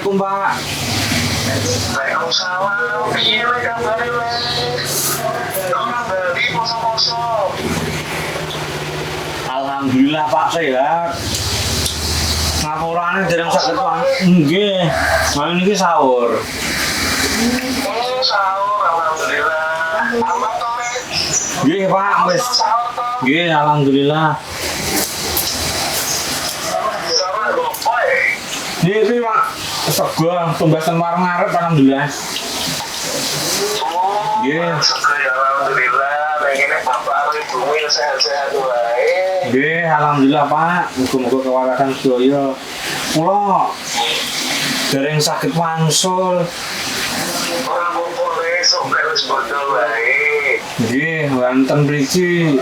Assalamualaikum, Pak. Waalaikumsalam. Piye wae kabare wae? Ora bali poso-poso. Alhamdulillah, Pak, sehat. Ngapurane dereng saged banget. Nggih. Malah niki sahur. Sahur alhamdulillah. Aman to, Rek? Nggih, Pak, wis. Sahur to. Nggih, alhamdulillah. Sahur opo e? Niki, Pak, sego tumbasan warung ngarep alhamdulillah. Nggih. Syukur ya alhamdulillah. Pengennya bapak ibu sehat-sehat wae. Nggih, alhamdulillah, Pak. Muga-muga kewarasan sedaya. Kula dereng saged wangsul. Ora boleh sok wis bodol wae. Nggih, wonten mriki.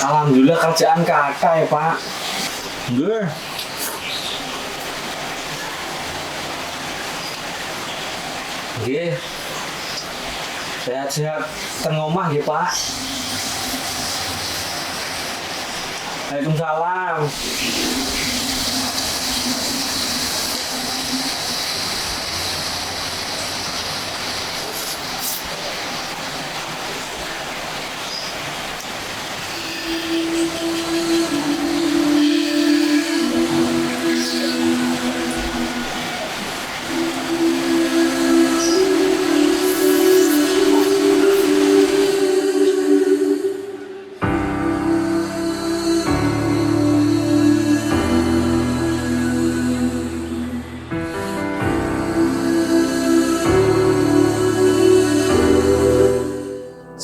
Alhamdulillah kerjaan kathah ya, Pak. Nggih. Nggih. Sehat-sehat teng omah nggih, Pak. Waalaikumsalam.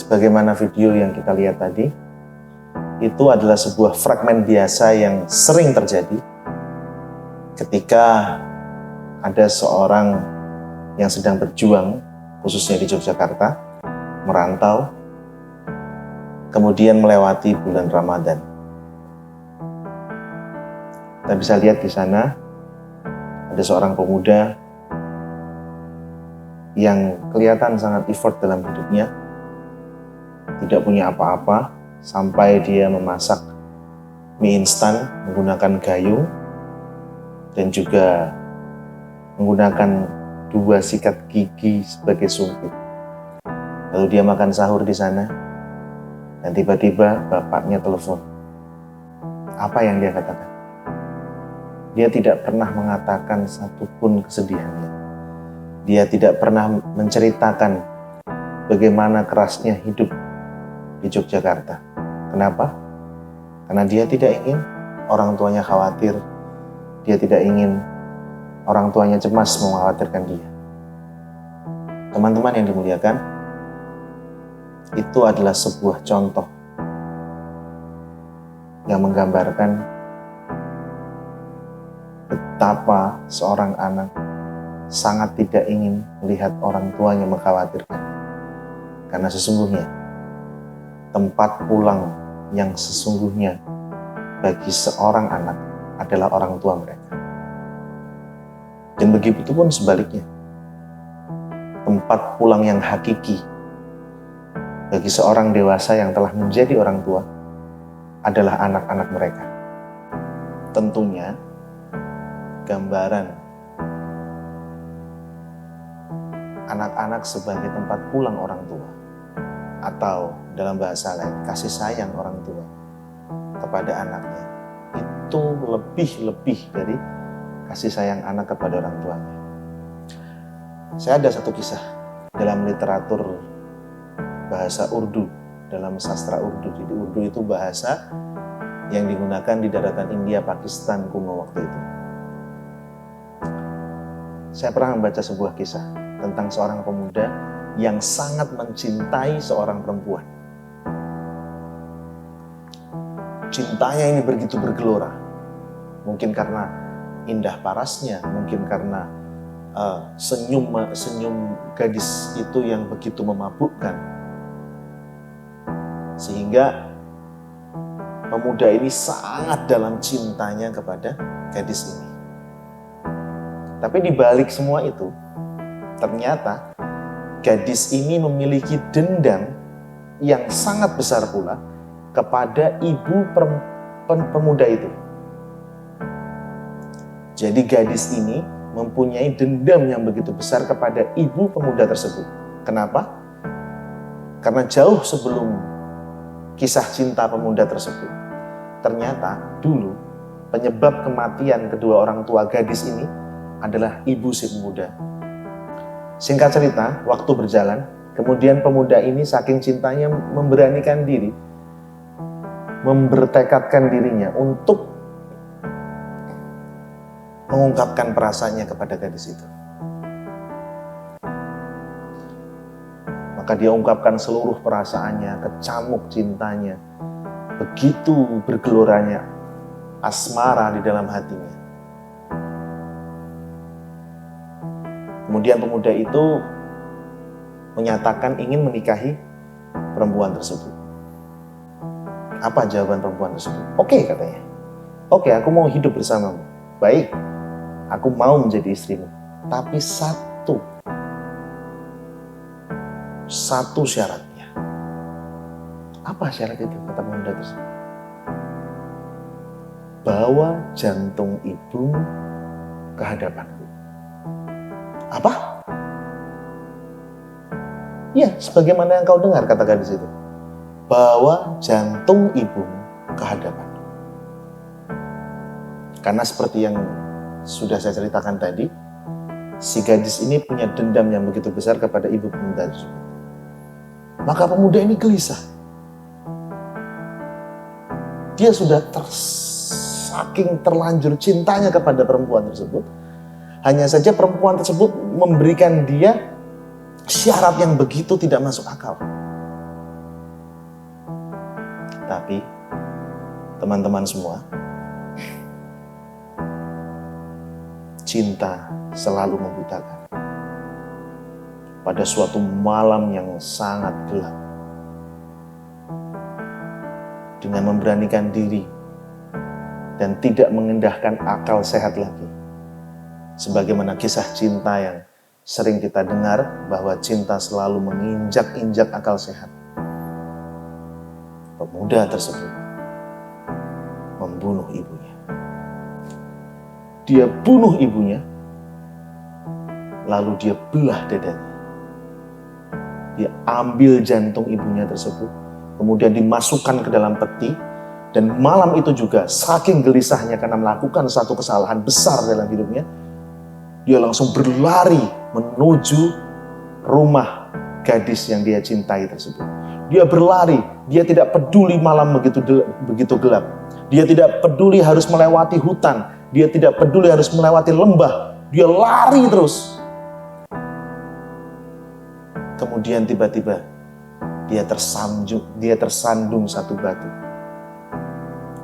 Sebagaimana video yang kita lihat tadi, itu adalah sebuah fragmen biasa yang sering terjadi ketika ada seorang yang sedang berjuang, khususnya di Yogyakarta, merantau, kemudian melewati bulan Ramadan. Kita bisa lihat di sana ada seorang pemuda yang kelihatan sangat effort dalam hidupnya, tidak punya apa-apa, sampai dia memasak mie instan menggunakan gayung dan juga menggunakan 2 sikat gigi sebagai sumpit. Lalu dia makan sahur di sana dan tiba-tiba bapaknya telepon. Apa yang dia katakan? Dia tidak pernah mengatakan satupun kesedihannya. Dia tidak pernah menceritakan bagaimana kerasnya hidup di Yogyakarta. Kenapa? Karena dia tidak ingin orang tuanya khawatir. Dia tidak ingin orang tuanya cemas mengkhawatirkan dia. Teman-teman yang dimuliakan, itu adalah sebuah contoh yang menggambarkan betapa seorang anak sangat tidak ingin melihat orang tuanya mengkhawatirkan. Karena sesungguhnya tempat pulang yang sesungguhnya bagi seorang anak adalah orang tua mereka. Dan begitu pun sebaliknya. Tempat pulang yang hakiki bagi seorang dewasa yang telah menjadi orang tua adalah anak-anak mereka. Tentunya gambaran anak-anak sebagai tempat pulang orang tua, atau dalam bahasa lain, kasih sayang orang tua kepada anaknya, itu lebih dari kasih sayang anak kepada orang tuanya. Saya ada satu kisah dalam literatur bahasa Urdu, dalam sastra Urdu. Jadi Urdu itu bahasa yang digunakan di daratan India, Pakistan kuno waktu itu. Saya pernah membaca sebuah kisah tentang seorang pemuda yang sangat mencintai seorang perempuan. Cintanya ini begitu bergelora. Mungkin karena indah parasnya, mungkin karena senyum gadis itu yang begitu memabukkan. Sehingga pemuda ini sangat dalam cintanya kepada gadis ini. Tapi di balik semua itu, ternyata gadis ini memiliki dendam yang sangat besar pula kepada ibu pemuda itu. Jadi gadis ini mempunyai dendam yang begitu besar kepada ibu pemuda tersebut. Kenapa? Karena jauh sebelum kisah cinta pemuda tersebut, ternyata dulu penyebab kematian kedua orang tua gadis ini adalah ibu si pemuda. Singkat cerita, waktu berjalan, kemudian pemuda ini saking cintanya memberanikan diri, membertekadkan dirinya untuk mengungkapkan perasaannya kepada gadis itu. Maka dia ungkapkan seluruh perasaannya, kecamuk cintanya, begitu bergeloranya asmara di dalam hatinya. Kemudian pemuda itu menyatakan ingin menikahi perempuan tersebut. Apa jawaban perempuan tersebut? Oke, katanya. Oke, aku mau hidup bersamamu. Baik, aku mau menjadi istrimu. Tapi satu syaratnya. Apa syarat itu? Kata pemuda tersebut. Bawa jantung ibumu ke hadapanku. Apa? Ya, sebagaimana yang kau dengar, kata gadis itu. Bawa jantung ibumu ke hadapan. Karena seperti yang sudah saya ceritakan tadi, si gadis ini punya dendam yang begitu besar kepada ibu pemuda tersebut. Maka pemuda ini gelisah. Dia sudah saking terlanjur cintanya kepada perempuan tersebut. Hanya saja perempuan tersebut memberikan dia syarat yang begitu tidak masuk akal. Tapi teman-teman semua, cinta selalu membutakan. Pada suatu malam yang sangat gelap, dengan memberanikan diri dan tidak mengendahkan akal sehat lagi, sebagaimana kisah cinta yang sering kita dengar bahwa cinta selalu menginjak-injak akal sehat. Pemuda tersebut membunuh ibunya. Dia bunuh ibunya, lalu dia belah dadanya. Dia ambil jantung ibunya tersebut, kemudian dimasukkan ke dalam peti, dan malam itu juga saking gelisahnya karena melakukan satu kesalahan besar dalam hidupnya, dia langsung berlari menuju rumah gadis yang dia cintai tersebut. Dia berlari, dia tidak peduli malam begitu gelap. Dia tidak peduli harus melewati hutan, dia tidak peduli harus melewati lembah. Dia lari terus. Kemudian tiba-tiba dia tersandung satu batu.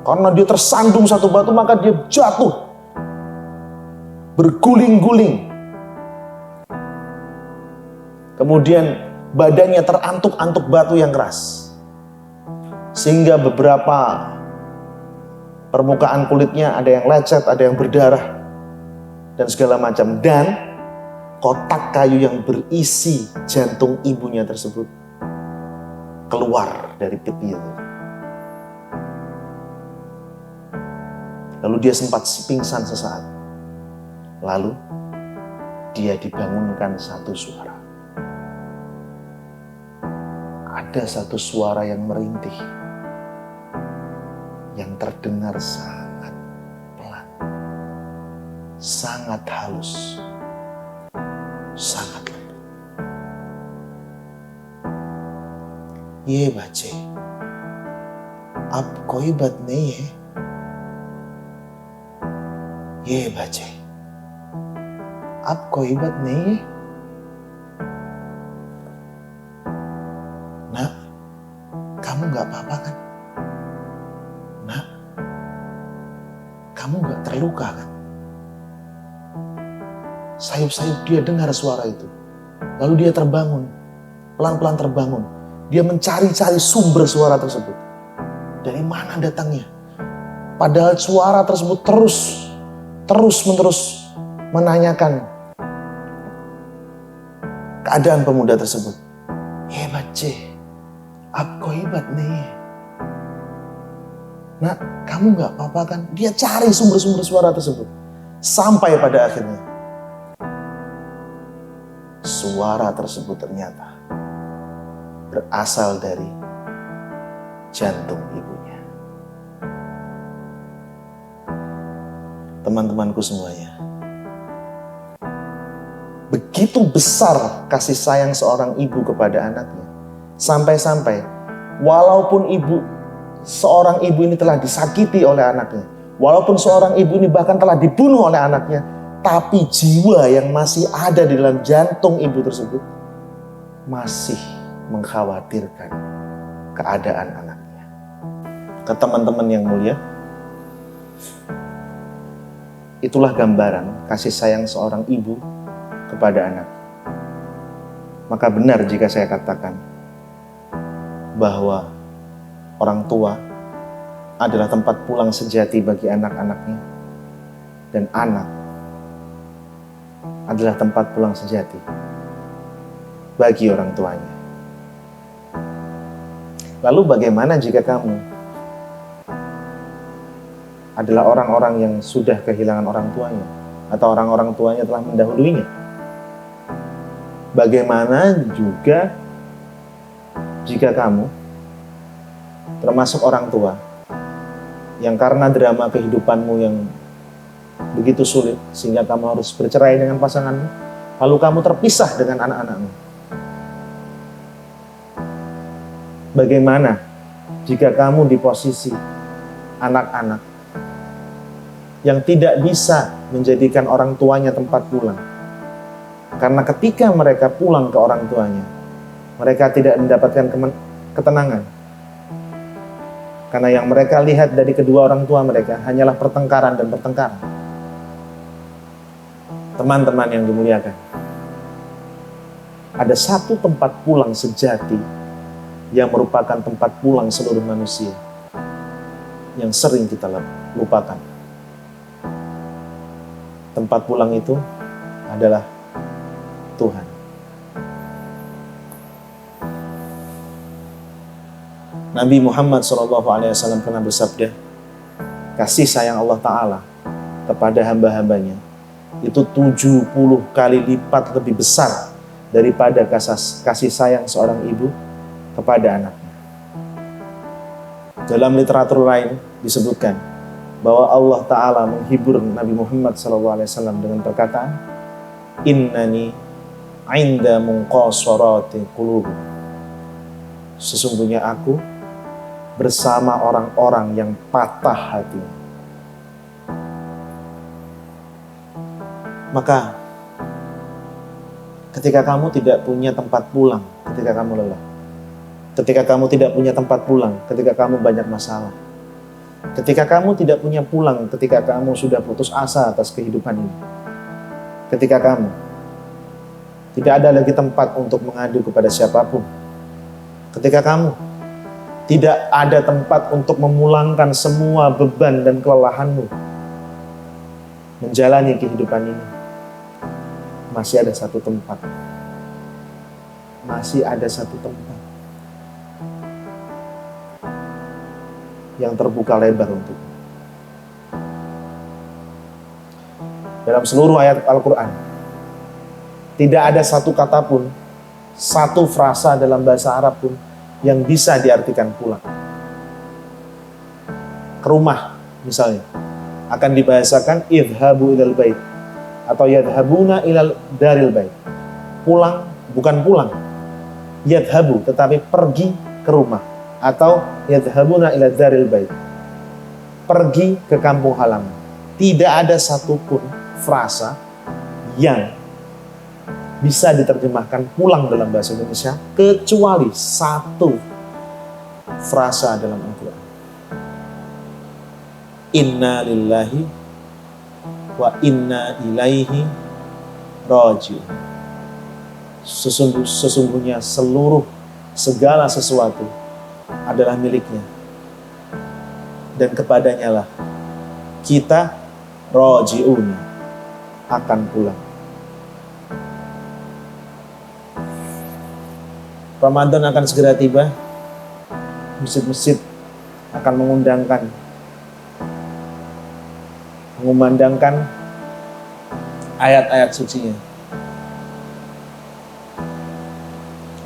Karena dia tersandung satu batu, maka dia jatuh, berguling-guling. Kemudian badannya terantuk-antuk batu yang keras, sehingga beberapa permukaan kulitnya ada yang lecet, ada yang berdarah, dan segala macam. Dan kotak kayu yang berisi jantung ibunya tersebut keluar dari peti itu. Lalu dia sempat pingsan sesaat. Lalu dia dibangunkan satu suara. Ada satu suara yang merintih, yang terdengar sangat pelan, sangat halus, sangat lembut. Ye bace, ab koi baat nahi hai. Ye bace, ab koi baat nahi hai. Nak, kamu gak apa-apa kan? Nak, kamu gak terluka kan? Sayup-sayup dia dengar suara itu. Lalu dia terbangun, pelan-pelan terbangun. Dia mencari-cari sumber suara tersebut. Dari mana datangnya? Padahal suara tersebut terus-menerus menanyakan keadaan pemuda tersebut. Hebat ceh, abko hebat nih. Nak, kamu gak apa-apa kan? Dia cari sumber-sumber suara tersebut. Sampai pada akhirnya suara tersebut ternyata berasal dari jantung ibunya. Teman-temanku semuanya, begitu besar kasih sayang seorang ibu kepada anaknya, sampai-sampai walaupun seorang ibu ini telah disakiti oleh anaknya, walaupun seorang ibu ini bahkan telah dibunuh oleh anaknya, tapi jiwa yang masih ada di dalam jantung ibu tersebut masih mengkhawatirkan keadaan anaknya. Ke teman-teman yang mulia, itulah gambaran kasih sayang seorang ibu kepada anak. Maka benar jika saya katakan bahwa orang tua adalah tempat pulang sejati bagi anak-anaknya, dan anak adalah tempat pulang sejati bagi orang tuanya. Lalu bagaimana jika kamu adalah orang-orang yang sudah kehilangan orang tuanya, atau orang-orang tuanya telah mendahuluinya? Bagaimana juga jika kamu termasuk orang tua yang karena drama kehidupanmu yang begitu sulit sehingga kamu harus bercerai dengan pasanganmu, lalu kamu terpisah dengan anak-anakmu? Bagaimana jika kamu di posisi anak-anak yang tidak bisa menjadikan orang tuanya tempat pulang? Karena ketika mereka pulang ke orang tuanya, mereka tidak mendapatkan ketenangan. Karena yang mereka lihat dari kedua orang tua mereka hanyalah pertengkaran dan pertengkaran. Teman-teman yang dimuliakan, ada satu tempat pulang sejati yang merupakan tempat pulang seluruh manusia yang sering kita lupakan. Tempat pulang itu adalah Tuhan. Nabi Muhammad SAW pernah bersabda, kasih sayang Allah Ta'ala kepada hamba-hambanya itu 70 kali lipat lebih besar daripada kasih sayang seorang ibu kepada anaknya. Dalam literatur lain disebutkan bahwa Allah Ta'ala menghibur Nabi Muhammad SAW dengan perkataan, innani inda munqasarati qulub. Sesungguhnya aku bersama orang-orang yang patah hati. Maka ketika kamu tidak punya tempat pulang, ketika kamu lelah, ketika kamu tidak punya tempat pulang, ketika kamu banyak masalah, ketika kamu tidak punya pulang, ketika kamu sudah putus asa atas kehidupan ini, ketika kamu tidak ada lagi tempat untuk mengadu kepada siapapun, ketika kamu tidak ada tempat untuk memulangkan semua beban dan kelelahanmu menjalani kehidupan ini, masih ada satu tempat. Masih ada satu tempat yang terbuka lebar untukmu. Dalam seluruh ayat Al-Quran, tidak ada satu kata pun, satu frasa dalam bahasa Arab pun yang bisa diartikan pulang. Ke rumah misalnya akan dibahasakan idhabu ilal bait atau yadhabuna ilal daril bait. Pulang bukan pulang, yadhabu tetapi pergi ke rumah, atau yadhabuna ilal daril bait, pergi ke kampung halaman. Tidak ada satupun frasa yang bisa diterjemahkan pulang dalam bahasa Indonesia kecuali satu frasa dalam Al-Quran. Inna lillahi wa inna ilaihi raji'un. Sesungguhnya segala sesuatu adalah miliknya, dan kepadanya lah kita raji'un, akan pulang. Ramadan akan segera tiba. Masjid-masjid akan mengumandangkan ayat-ayat sucinya.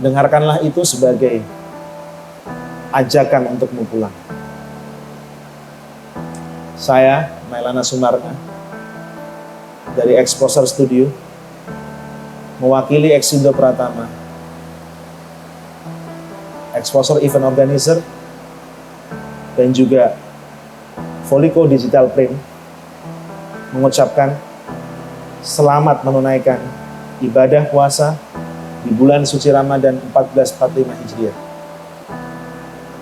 dengarkanlah itu sebagai ajakan untukmu pulang. Saya, Mailana Sumarna, dari Exposure Studio, mewakili Exindo Pratama, Exposure Event Organizer, dan juga Volico Digital Print, mengucapkan selamat menunaikan ibadah puasa di bulan suci Ramadan 1445 Hijriah.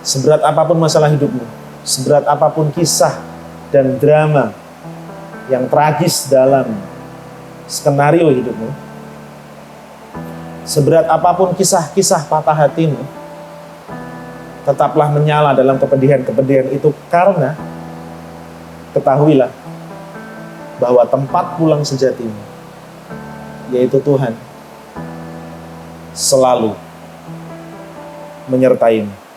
Seberat apapun masalah hidupmu, seberat apapun kisah dan drama yang tragis dalam skenario hidupmu, seberat apapun kisah-kisah patah hatimu, tetaplah menyala dalam kepedihan-kepedihan itu, karena ketahuilah bahwa tempat pulang sejatimu, yaitu Tuhan, selalu menyertaimu.